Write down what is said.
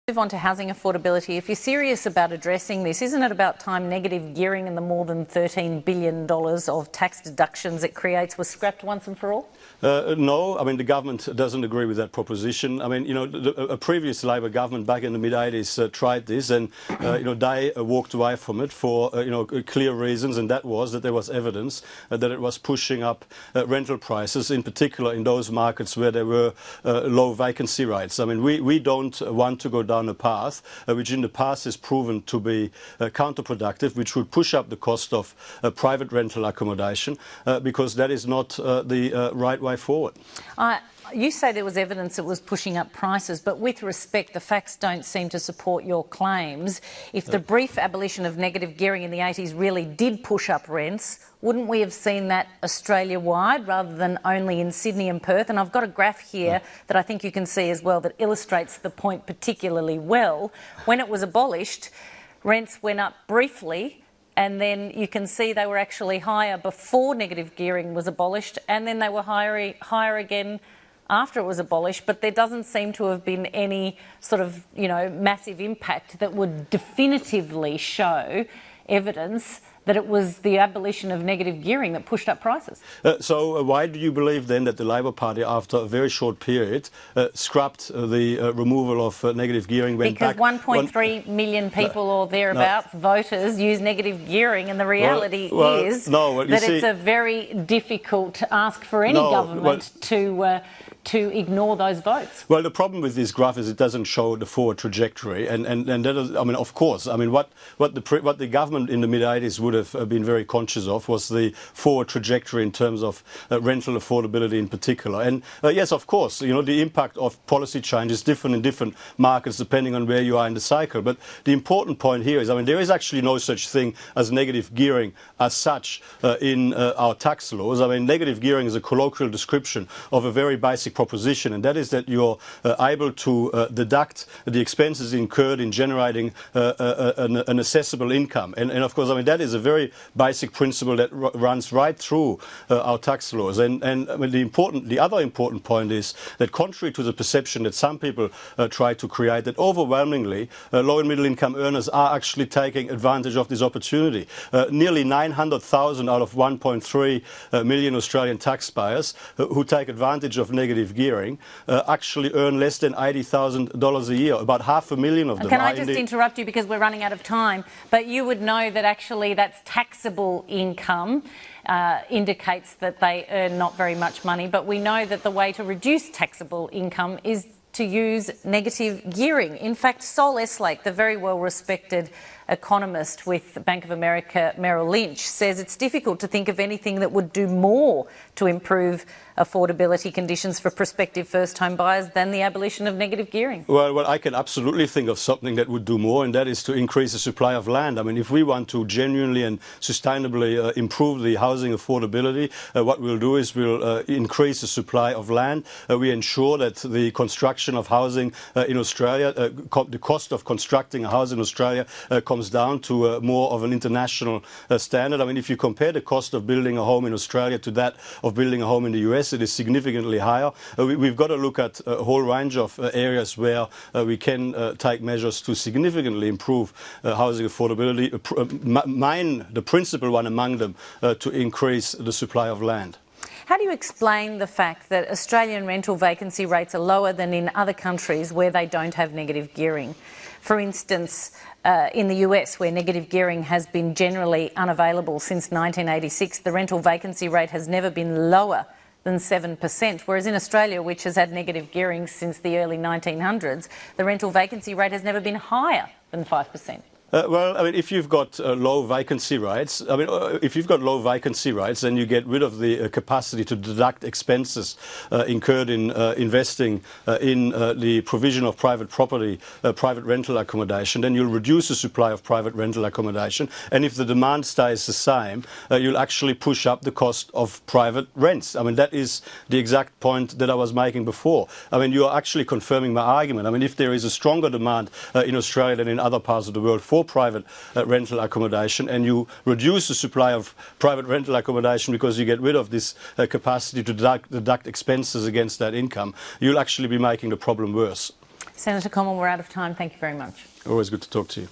Move on to housing affordability. If you're serious about addressing this, isn't it about time negative gearing and the more than $13 billion of tax deductions it creates was scrapped once and for all? No, I mean the government doesn't agree with that proposition. I mean, you know, a previous Labor government back in the mid-80s tried this, and you know, they walked away from it for you know, clear reasons, and that was that there was evidence that it was pushing up rental prices, in particular in those markets where there were low vacancy rates. I mean, we don't want to go down a path which in the past has proven to be counterproductive, which would push up the cost of private rental accommodation, because that is not the right way forward. You say there was evidence it was pushing up prices, but with respect, the facts don't seem to support your claims. If the brief abolition of negative gearing in the 80s really did push up rents, wouldn't we have seen that Australia-wide rather than only in Sydney and Perth? And I've got a graph here that I think you can see as well that illustrates the point particularly well. When it was abolished, rents went up briefly, and then you can see they were actually higher before negative gearing was abolished, and then they were higher again after it was abolished. But there doesn't seem to have been any sort of, you know, massive impact that would definitively show evidence that it was the abolition of negative gearing that pushed up prices. So why do you believe then that the Labor Party, after a very short period, scrapped the removal of negative gearing? Because 1.3 million people or thereabouts, voters, use negative gearing, and the reality is that it's a very difficult ask for any government to ignore those votes. Well, the problem with this graph is it doesn't show the forward trajectory, and that is, I mean, of course, I mean, what the government in the mid-80s would have been very conscious of was the forward trajectory in terms of rental affordability in particular. And yes, of course, you know, the impact of policy change is different in different markets depending on where you are in the cycle. But the important point here is, I mean, there is actually no such thing as negative gearing as such in our tax laws. I mean, negative gearing is a colloquial description of a very basic proposition, and that is that you're able to deduct the expenses incurred in generating an assessable income. And of course, I mean, that is a very basic principle that runs right through our tax laws. And I mean, the other important point is that contrary to the perception that some people try to create, that overwhelmingly low and middle income earners are actually taking advantage of this opportunity. Nearly 900,000 out of 1.3 million Australian taxpayers who take advantage of negative gearing actually earn less than $80,000 a year. About 500,000 of them. Can I just interrupt you because we're running out of time? But you would know that actually that's taxable income. Indicates that they earn not very much money, but we know that the way to reduce taxable income is to use negative gearing. In fact, Sol Eslake, the very well-respected economist with Bank of America Merrill Lynch, says it's difficult to think of anything that would do more to improve affordability conditions for prospective first-home buyers than the abolition of negative gearing. Well, I can absolutely think of something that would do more, and that is to increase the supply of land. I mean, if we want to genuinely and sustainably improve the housing affordability, what we'll do is we'll increase the supply of land. We ensure that the construction of housing in Australia, the cost of constructing a house in Australia comes down to more of an international standard. I mean, if you compare the cost of building a home in Australia to that of building a home in the US, it is significantly higher. We've got to look at a whole range of areas where we can take measures to significantly improve housing affordability. The principal one among them to increase the supply of land. How do you explain the fact that Australian rental vacancy rates are lower than in other countries where they don't have negative gearing? For instance, in the US, where negative gearing has been generally unavailable since 1986, the rental vacancy rate has never been lower than 7%, whereas in Australia, which has had negative gearing since the early 1900s, the rental vacancy rate has never been higher than 5%. Well, I mean, if you've got low vacancy rates, then you get rid of the capacity to deduct expenses incurred in investing in the provision of private property, private rental accommodation. Then you'll reduce the supply of private rental accommodation. And if the demand stays the same, you'll actually push up the cost of private rents. I mean, that is the exact point that I was making before. I mean, you're actually confirming my argument. I mean, if there is a stronger demand in Australia than in other parts of the world for private rental accommodation, and you reduce the supply of private rental accommodation because you get rid of this capacity to deduct expenses against that income, you'll actually be making the problem worse. Senator Cormann, we're out of time. Thank you very much. Always good to talk to you.